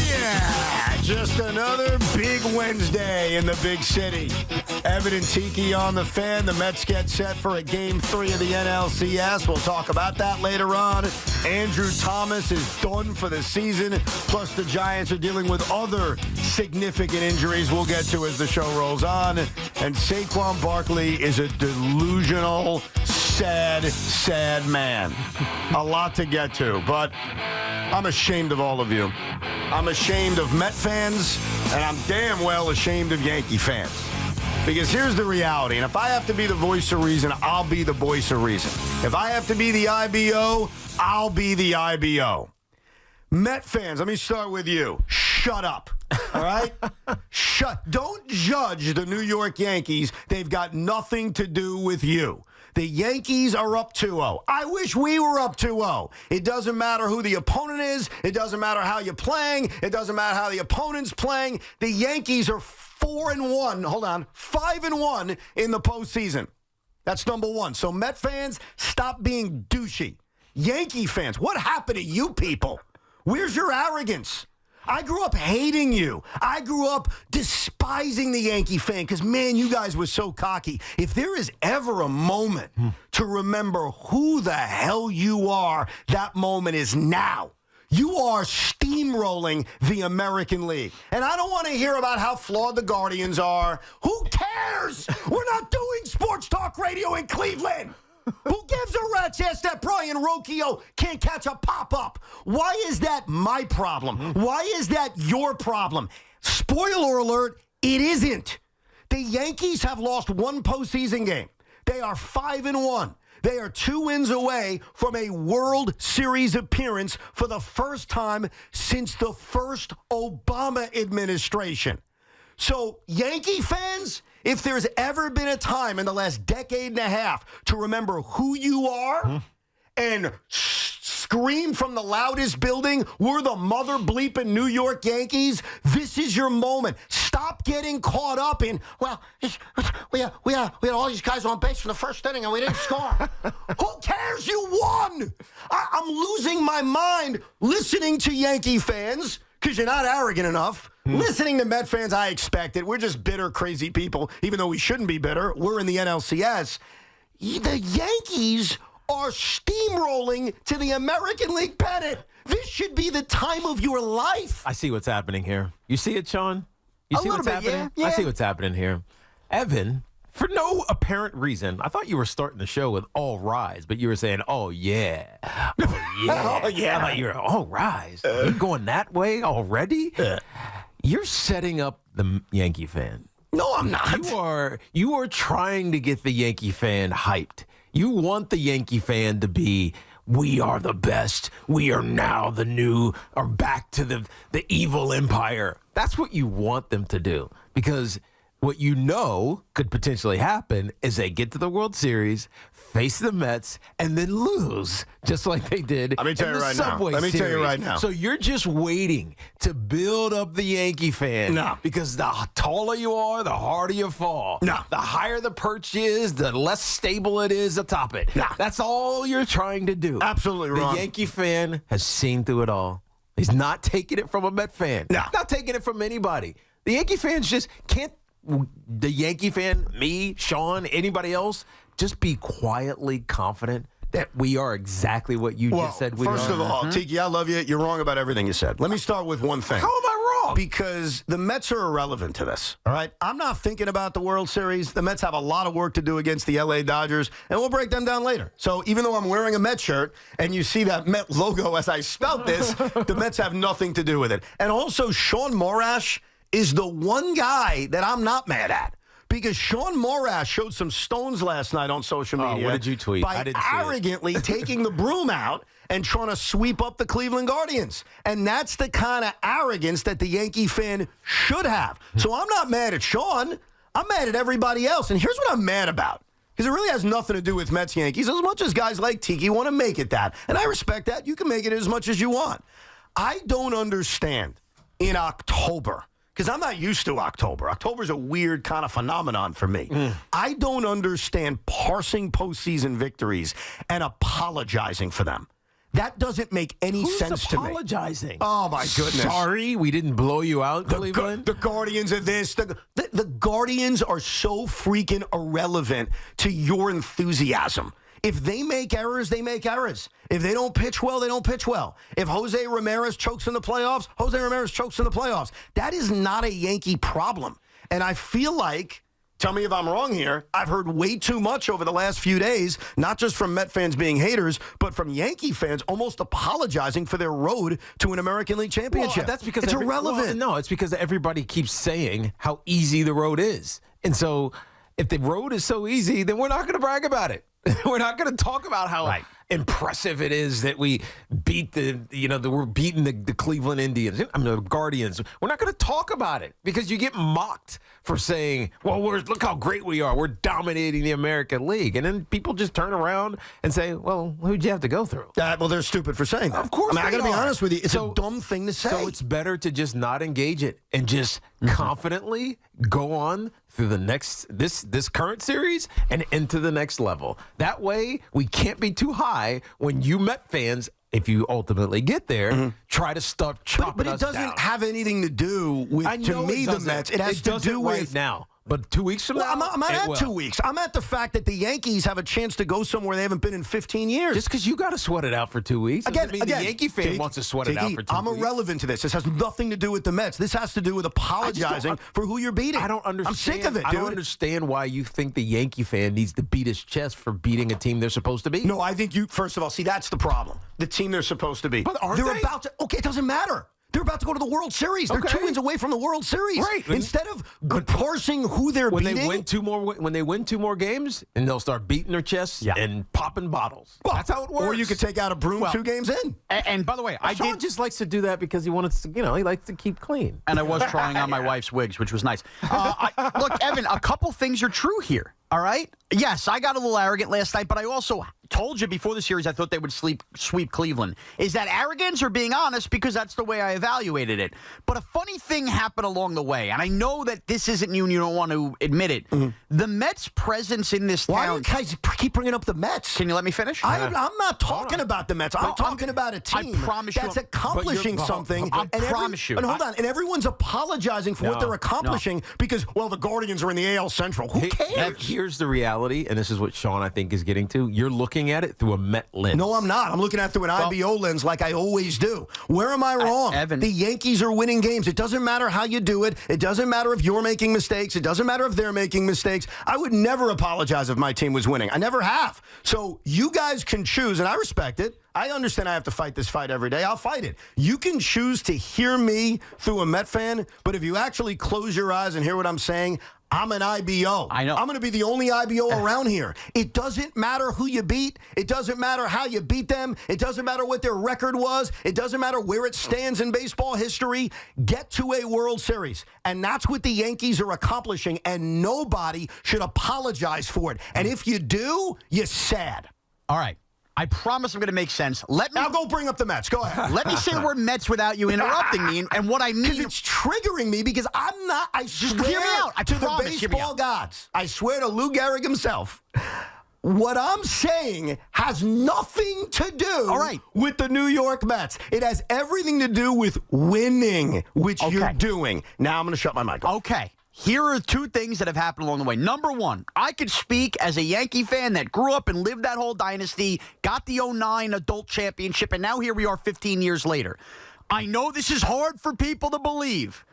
Yeah, just another big Wednesday in the big city. Evan and Tiki on the Fan. The Mets get set for a Game 3 of the NLCS. We'll talk about that later on. Andrew Thomas is done for the season. Plus, the Giants are dealing with other significant injuries we'll get to as the show rolls on. And Saquon Barkley is a delusional, sad man. A lot to get to, but I'm ashamed of all of you. I'm ashamed of Met fans, and I'm damn well ashamed of Yankee fans. Because here's the reality, and if I have to be the voice of reason, I'll be the voice of reason. If I have to be the IBO, I'll be the IBO. Met fans, let me start with you. Shut up, all right? Don't judge the New York Yankees. They've got nothing to do with you. The Yankees are up 2-0. I wish we were up 2-0. It doesn't matter who the opponent is. It doesn't matter how you're playing. It doesn't matter how the opponent's playing. The Yankees are 5-1 in the postseason. That's number one. So Met fans, stop being douchey. Yankee fans, what happened to you people? Where's your arrogance? I grew up hating you. I grew up despising the Yankee fan because, man, you guys were so cocky. If there is ever a moment to remember who the hell you are, that moment is now. You are steamrolling the American League. And I don't want to hear about how flawed the Guardians are. Who cares? We're not doing sports talk radio in Cleveland. Who gives a rat's ass that Brian Rocchio can't catch a pop-up? Why is that my problem? Why is that your problem? Spoiler alert, it isn't. The Yankees have lost one postseason game. They are 5-1. They are 2 wins away from a World Series appearance for the first time since the first Obama administration. So, Yankee fans, if there's ever been a time in the last decade and a half to remember who you are and scream from the loudest building, we're the mother bleeping New York Yankees, this is your moment. Stop getting caught up in, well, we had all these guys on base for the first inning and we didn't score. Who cares? You won. I'm losing my mind listening to Yankee fans because you're not arrogant enough. Listening to Met fans, I expect it. We're just bitter, crazy people, even though we shouldn't be bitter. We're in the NLCS. The Yankees are steamrolling to the American League pennant. This should be the time of your life. I see what's happening here. You see it, Sean? You see what's happening? Yeah. I see what's happening here. Evan, for no apparent reason, I thought you were starting the show with all rise, but you were saying, oh, yeah. Oh, yeah. Oh, yeah. I thought you were, all rise. You going that way already? You're setting up the Yankee fan. No, I'm not. You are trying to get the Yankee fan hyped. You want the Yankee fan to be, we are the best. We are now the new, or back to the evil empire. That's what you want them to do. Because what you know could potentially happen is they get to the World Series, face the Mets, and then lose, just like they did Let me tell you right now. Let me tell you right now. So you're just waiting to build up the Yankee fan. No. Because the taller you are, the harder you fall. No. The higher the perch is, the less stable it is atop it. No. That's all you're trying to do. Absolutely wrong. The Yankee fan has seen through it all. He's not taking it from a Met fan. No. He's not taking it from anybody. The Yankee fans just can't. The Yankee fan, me, Sean, anybody else, just be quietly confident that we are exactly what you just said we are. First of all, Tiki, I love you. You're wrong about everything you said. Let me start with one thing. How am I wrong? Because the Mets are irrelevant to this, all right? I'm not thinking about the World Series. The Mets have a lot of work to do against the L.A. Dodgers, and we'll break them down later. So even though I'm wearing a Mets shirt and you see that Met logo as I spelt this, the Mets have nothing to do with it. And also, Sean Morash is the one guy that I'm not mad at. Because Sean Morash showed some stones last night on social media. What did you tweet? By I didn't see arrogantly taking the broom out and trying to sweep up the Cleveland Guardians. And that's the kind of arrogance that the Yankee fan should have. So I'm not mad at Sean. I'm mad at everybody else. And here's what I'm mad about. Because it really has nothing to do with Mets Yankees, as much as guys like Tiki want to make it that. And I respect that. You can make it as much as you want. I don't understand in October, because I'm not used to October. October's a weird kind of phenomenon for me. I don't understand parsing postseason victories and apologizing for them. That doesn't make any sense to me. Who's apologizing? Oh, my goodness. Sorry, we didn't blow you out, Cleveland. The Guardians are this. The Guardians are so freaking irrelevant to your enthusiasm. If they make errors, they make errors. If they don't pitch well, they don't pitch well. If Jose Ramirez chokes in the playoffs, Jose Ramirez chokes in the playoffs. That is not a Yankee problem. And I feel like, tell me if I'm wrong here, I've heard way too much over the last few days, not just from Met fans being haters, but from Yankee fans almost apologizing for their road to an American League championship. Well, that's because it's irrelevant. Well, no, it's because everybody keeps saying how easy the road is. And so if the road is so easy, then we're not going to brag about it. We're not going to talk about how impressive it is that we beat we're beating the Cleveland Indians, the Guardians. We're not going to talk about it because you get mocked for saying, well, look how great we are. We're dominating the American League. And then people just turn around and say, well, who'd you have to go through? Well, they're stupid for saying that. Of course I got to be honest with you. It's a dumb thing to say. So it's better to just not engage it and just confidently go on through the next this current series and into the next level. That way, we can't be too high when you Met fans, if you ultimately get there, try to start chopping us down. But it doesn't have anything to do with, to me, the Mets. It has to do with right now. But 2 weeks from now, I'm not at 2 weeks. I'm at the fact that the Yankees have a chance to go somewhere they haven't been in 15 years. Just because you got to sweat it out for 2 weeks doesn't mean the Yankee fan wants to sweat it out for 2 weeks. I'm irrelevant to this. This has nothing to do with the Mets. This has to do with apologizing for who you're beating. I don't understand. I'm sick of it, dude. I don't understand why you think the Yankee fan needs to beat his chest for beating a team they're supposed to beat. No, I think first of all, see, that's the problem. The team they're supposed to beat. But aren't they're they? about to. Okay, it doesn't matter. They're about to go to the World Series. They're 2 wins away from the World Series. Right. Instead of parsing who they're beating. When they win two more games, and they'll start beating their chests and popping bottles. Well, that's how it works. Or you could take out a broom 2 games in. And by the way, Sean just likes to do that because he wants to, he likes to keep clean. And I was trying on my wife's wigs, which was nice. Look, Evan, a couple things are true here. All right? Yes, I got a little arrogant last night, but I also told you before the series I thought they would sweep Cleveland. Is that arrogance or being honest? Because that's the way I evaluated it. But a funny thing happened along the way, and I know that this isn't you and you don't want to admit it. The Mets' presence in this town... Why do you guys keep bringing up the Mets? Can you let me finish? I'm not talking about the Mets. I'm talking about a team that's accomplishing something. I promise you. And hold on. And everyone's apologizing for what they're accomplishing because, well, the Guardians are in the AL Central. Who cares? Here's the reality, and this is what Sean, I think, is getting to. You're looking at it through a Met lens. No, I'm not. I'm looking at it through an IBO lens like I always do. Where am I wrong? Evan. The Yankees are winning games. It doesn't matter how you do it. It doesn't matter if you're making mistakes. It doesn't matter if they're making mistakes. I would never apologize if my team was winning. I never have. So you guys can choose, and I respect it. I understand I have to fight this fight every day. I'll fight it. You can choose to hear me through a Met fan, but if you actually close your eyes and hear what I'm saying, I'm an IBO. I know. I'm going to be the only IBO around here. It doesn't matter who you beat. It doesn't matter how you beat them. It doesn't matter what their record was. It doesn't matter where it stands in baseball history. Get to a World Series. And that's what the Yankees are accomplishing, and nobody should apologize for it. And if you do, you're sad. All right. I promise I'm going to make sense. Now go bring up the Mets. Go ahead. Let me say the word Mets without you interrupting me. And what I mean... Because it's triggering me because I'm not... I Just swear hear me out. I to promise, the baseball gods. I swear to Lou Gehrig himself. What I'm saying has nothing to do with the New York Mets. It has everything to do with winning, which you're doing. Now I'm going to shut my mic off. Okay. Here are 2 things that have happened along the way. Number 1, I could speak as a Yankee fan that grew up and lived that whole dynasty, got the 09 adult championship, and now here we are 15 years later. I know this is hard for people to believe.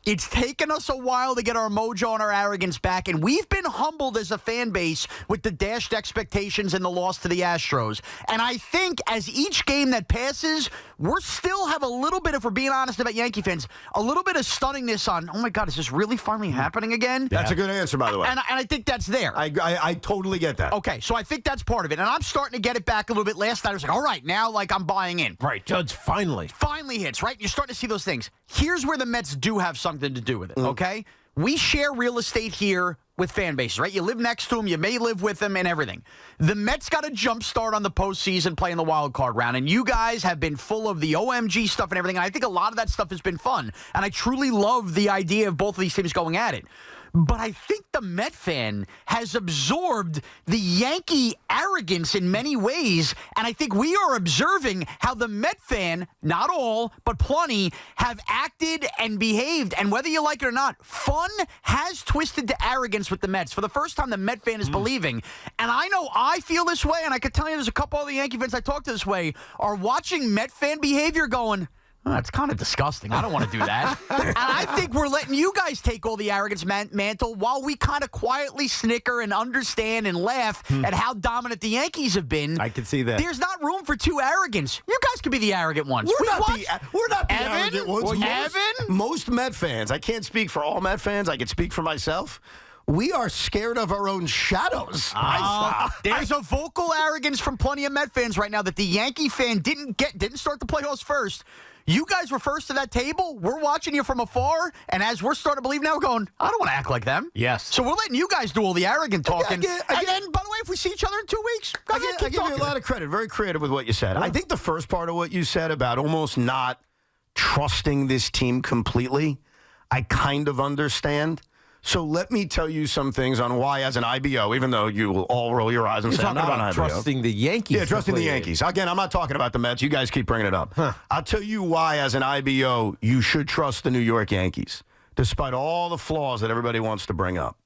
It's taken us a while to get our mojo and our arrogance back, and we've been humbled as a fan base with the dashed expectations and the loss to the Astros. And I think as each game that passes, we're still have a little bit, if we're being honest about Yankee fans, a little bit of stunningness on, oh my God, is this really finally happening again? That's a good answer, by the way. And I think that's there. I totally get that. Okay, so I think that's part of it. And I'm starting to get it back a little bit. Last night I was like, all right, now I'm buying in. Right, Judge, finally. Finally hits, right? You're starting to see those things. Here's where the Mets do have something to do with it, okay? We share real estate here with fan bases, right? You live next to them, you may live with them and everything. The Mets got a jump start on the postseason playing the wild card round, and you guys have been full of the OMG stuff and everything, and I think a lot of that stuff has been fun, and I truly love the idea of both of these teams going at it. But I think the Met fan has absorbed the Yankee arrogance in many ways, and I think we are observing how the Met fan, not all, but plenty, have acted and behaved. And whether you like it or not, fun has twisted to arrogance with the Mets. For the first time, the Met fan is believing. And I know I feel this way, and I could tell you there's a couple of the Yankee fans I talk to this way, are watching Met fan behavior going, oh, that's kind of disgusting. I don't want to do that. And I think we're letting you guys take all the arrogance mantle while we kind of quietly snicker and understand and laugh at how dominant the Yankees have been. I can see that. There's not room for two arrogance. You guys could be the arrogant ones. We're not the Evan? arrogant ones. Well, Evan? Most Met fans, I can't speak for all Met fans. I can speak for myself. We are scared of our own shadows. There's a vocal arrogance from plenty of Met fans right now that the Yankee fan didn't start the playoffs first. You guys were first to that table. We're watching you from afar, and as we're starting to believe now, we're going, I don't want to act like them. Yes. So we're letting you guys do all the arrogant talking. And then, by the way, if we see each other in 2 weeks, I give you a lot of credit. Very creative with what you said. I think the first part of what you said about almost not trusting this team completely, I kind of understand. So let me tell you some things on why, as an IBO, even though you will all roll your eyes and You're say, I'm talking not about an IBO. trusting the Yankees. Yeah, trusting the Yankees. Again, I'm not talking about the Mets. You guys keep bringing it up. I'll tell you why, as an IBO, you should trust the New York Yankees, despite all the flaws that everybody wants to bring up.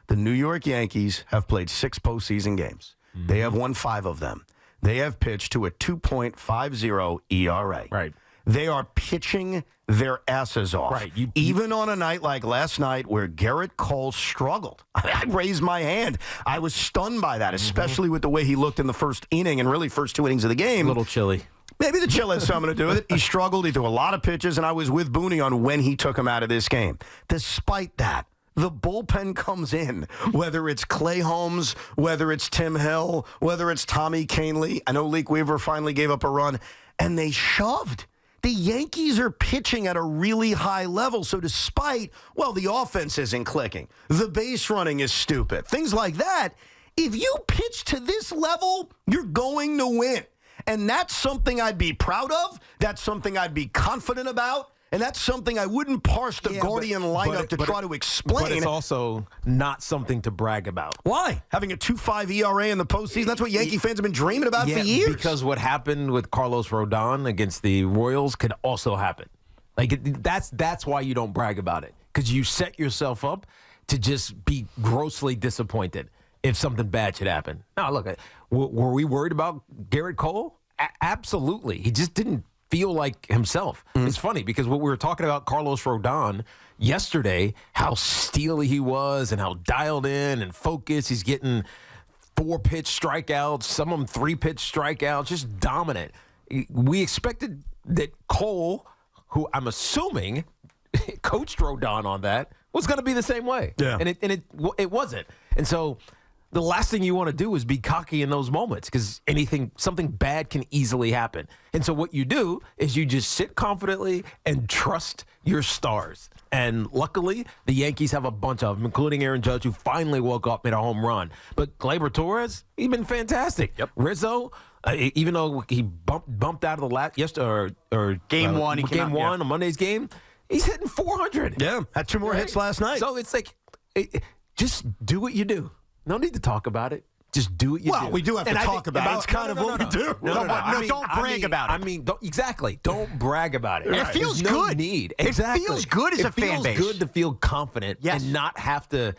The New York Yankees have played 6 postseason games. They have won 5 of them. They have pitched to a 2.50 ERA. Right. They are pitching their asses off. Right. Even on a night like last night where Garrett Cole struggled. I raised my hand. I was stunned by that, especially with the way he looked in the first inning and really first 2 innings of the game. A little chilly. Maybe the chill had something to do with it. He struggled. He threw a lot of pitches, and I was with Booney on when he took him out of this game. Despite that, the bullpen comes in, whether it's Clay Holmes, whether it's Tim Hill, whether it's Tommy Kahnle. I know Leak Weaver finally gave up a run, and they shoved. The Yankees are pitching at a really high level, so despite, well, the offense isn't clicking, the base running is stupid, things like that, if you pitch to this level, you're going to win. And that's something I'd be proud of. That's something I'd be confident about. And that's something I wouldn't parse the Guardian lineup to try to explain. But it's also not something to brag about. Why? Having a 2.5 ERA in the postseason, that's what Yankee fans have been dreaming about for years. Because what happened with Carlos Rodon against the Royals could also happen. Like that's why you don't brag about it. Because you set yourself up to just be grossly disappointed if something bad should happen. Now, look, were we worried about Garrett Cole? Absolutely. He just didn't feel like himself. It's funny because what we were talking about Carlos Rodon yesterday, how steely he was and how dialed in and focused. He's getting 4-pitch strikeouts, some of them 3-pitch strikeouts, just dominant. We expected that Cole, who I'm assuming coached Rodon on that, was going to be the same way. Yeah. And it wasn't. And so the last thing you want to do is be cocky in those moments because something bad can easily happen. And so what you do is you just sit confidently and trust your stars. And luckily, the Yankees have a bunch of them, including Aaron Judge, who finally woke up, made a home run. But Gleyber Torres, he's been fantastic. Yep. Rizzo, even though he bumped out of the last game one, on Monday's game, he's hitting 400. Yeah, had 2 more hits last night. So it's like, just do what you do. No need to talk about it. Just do what you do. Well, we do have to talk about it. It's kind of what we do. No, don't brag about it. Exactly. Don't brag about it. It feels There's no good. Need. It Exactly. feels good as a fan base. It feels good to feel confident and not have to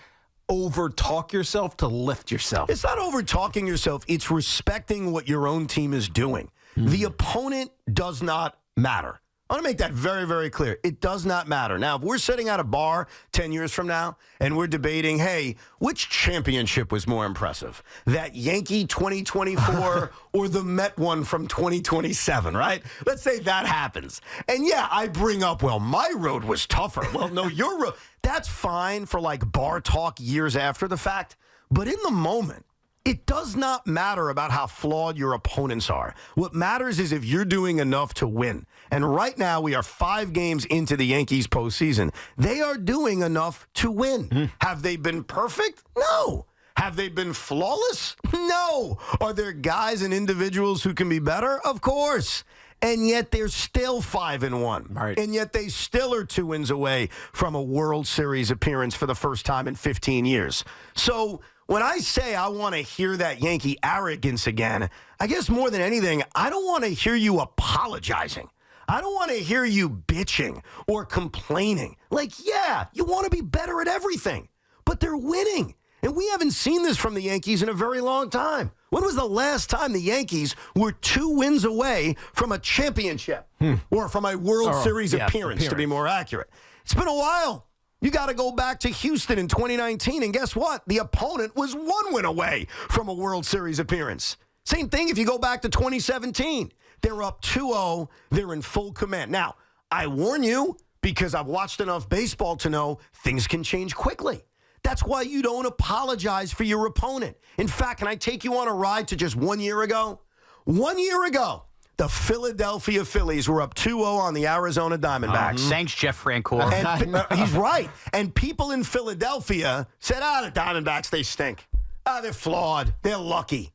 over-talk yourself to lift yourself. It's not over-talking yourself. It's respecting what your own team is doing. The opponent does not matter. I want to make that very, very clear. It does not matter. Now, if we're sitting at a bar 10 years from now and we're debating, hey, which championship was more impressive? That Yankee 2024 or the Met one from 2027, right? Let's say that happens. And yeah, I bring up, well, my road was tougher. Well, no, your road. That's fine for like bar talk years after the fact. But in the moment, it does not matter about how flawed your opponents are. What matters is if you're doing enough to win. And right now, we are 5 games into the Yankees postseason. They are doing enough to win. Have they been perfect? No. Have they been flawless? No. Are there guys and individuals who can be better? Of course. And yet they're still 5-1. Right. And yet they still are 2 wins away from a World Series appearance for the first time in 15 years. So when I say I want to hear that Yankee arrogance again, I guess more than anything, I don't want to hear you apologizing. I don't want to hear you bitching or complaining. Like, yeah, you want to be better at everything, but they're winning. And we haven't seen this from the Yankees in a very long time. When was the last time the Yankees were 2 wins away from a championship or from a World Series appearance, to be more accurate? It's been a while. You got to go back to Houston in 2019, and guess what? The opponent was 1 win away from a World Series appearance. Same thing if you go back to 2017. They're up 2-0. They're in full command. Now, I warn you, because I've watched enough baseball to know things can change quickly. That's why you don't apologize for your opponent. In fact, can I take you on a ride to just 1 year ago? 1 year ago, the Philadelphia Phillies were up 2-0 on the Arizona Diamondbacks. Thanks, Jeff Francoeur. And he's right. And people in Philadelphia said, the Diamondbacks, they stink. They're flawed. They're lucky.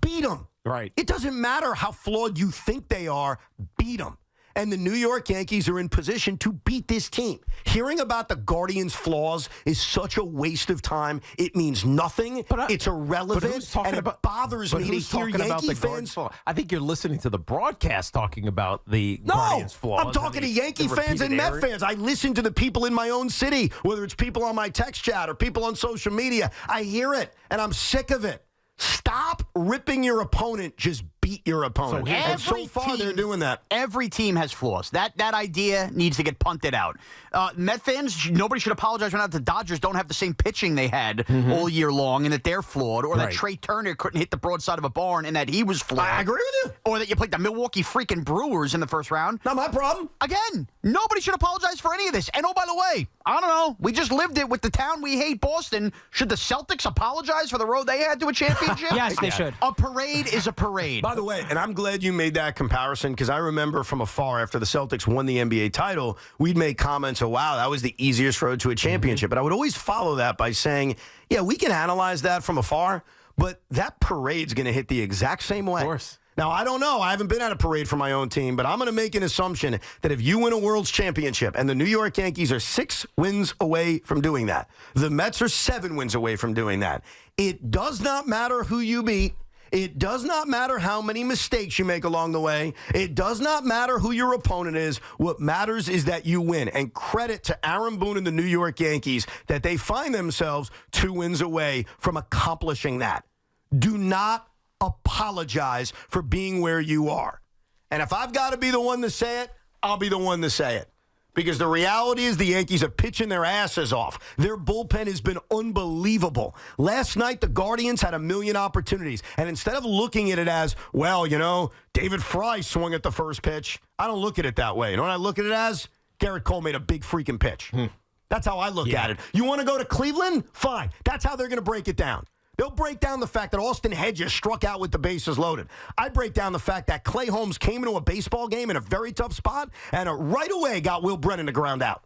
Beat them. Right. It doesn't matter how flawed you think they are. Beat them. And the New York Yankees are in position to beat this team. Hearing about the Guardians' flaws is such a waste of time. It means nothing. It's irrelevant. And it bothers me to hear Yankee fans. I think you're listening to the broadcast talking about the Guardians' flaws. I'm talking to Yankee fans and Met fans. I listen to the people in my own city, whether it's people on my text chat or people on social media. I hear it, and I'm sick of it. Stop ripping your opponent. Just beat your opponent. So far, they're doing that. Every team has flaws. That idea needs to get punted out. Met fans, nobody should apologize right now that the Dodgers don't have the same pitching they had all year long and that they're flawed, or that Trey Turner couldn't hit the broadside of a barn and that he was flawed. I agree with you. Or that you played the Milwaukee freaking Brewers in the first round. Not my problem. Again, nobody should apologize for any of this. And oh, by the way, I don't know. We just lived it with the town we hate, Boston. Should the Celtics apologize for the road they had to a championship? Yes, they should. A parade is a parade. By the way, and I'm glad you made that comparison, because I remember from afar after the Celtics won the NBA title, we'd make comments of, wow, that was the easiest road to a championship. But I would always follow that by saying, yeah, we can analyze that from afar, but that parade's going to hit the exact same way. Of course. Now, I don't know. I haven't been at a parade for my own team, but I'm going to make an assumption that if you win a World's Championship, and the New York Yankees are 6 wins away from doing that, the Mets are 7 wins away from doing that, it does not matter who you beat. It does not matter how many mistakes you make along the way. It does not matter who your opponent is. What matters is that you win. And credit to Aaron Boone and the New York Yankees that they find themselves 2 wins away from accomplishing that. Do not apologize for being where you are. And if I've got to be the one to say it, I'll be the one to say it. Because the reality is the Yankees are pitching their asses off. Their bullpen has been unbelievable. Last night, the Guardians had a million opportunities. And instead of looking at it as, well, David Fry swung at the first pitch, I don't look at it that way. You know what I look at it as? Garrett Cole made a big freaking pitch. That's how I look at it. You want to go to Cleveland? Fine. That's how they're going to break it down. They'll break down the fact that Austin Hedges struck out with the bases loaded. I break down the fact that Clay Holmes came into a baseball game in a very tough spot and right away got Will Brennan to ground out.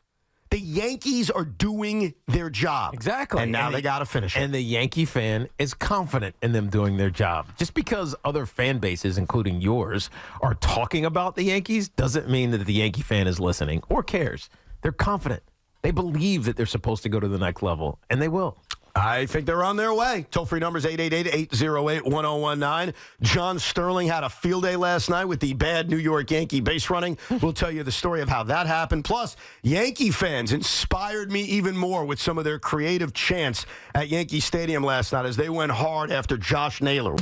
The Yankees are doing their job. Exactly. And now they got to finish it. And the Yankee fan is confident in them doing their job. Just because other fan bases, including yours, are talking about the Yankees doesn't mean that the Yankee fan is listening or cares. They're confident. They believe that they're supposed to go to the next level, and they will. I think they're on their way. Toll-free numbers 888-808-1019. John Sterling had a field day last night with the bad New York Yankee base running. We'll tell you the story of how that happened. Plus, Yankee fans inspired me even more with some of their creative chants at Yankee Stadium last night as they went hard after Josh Naylor.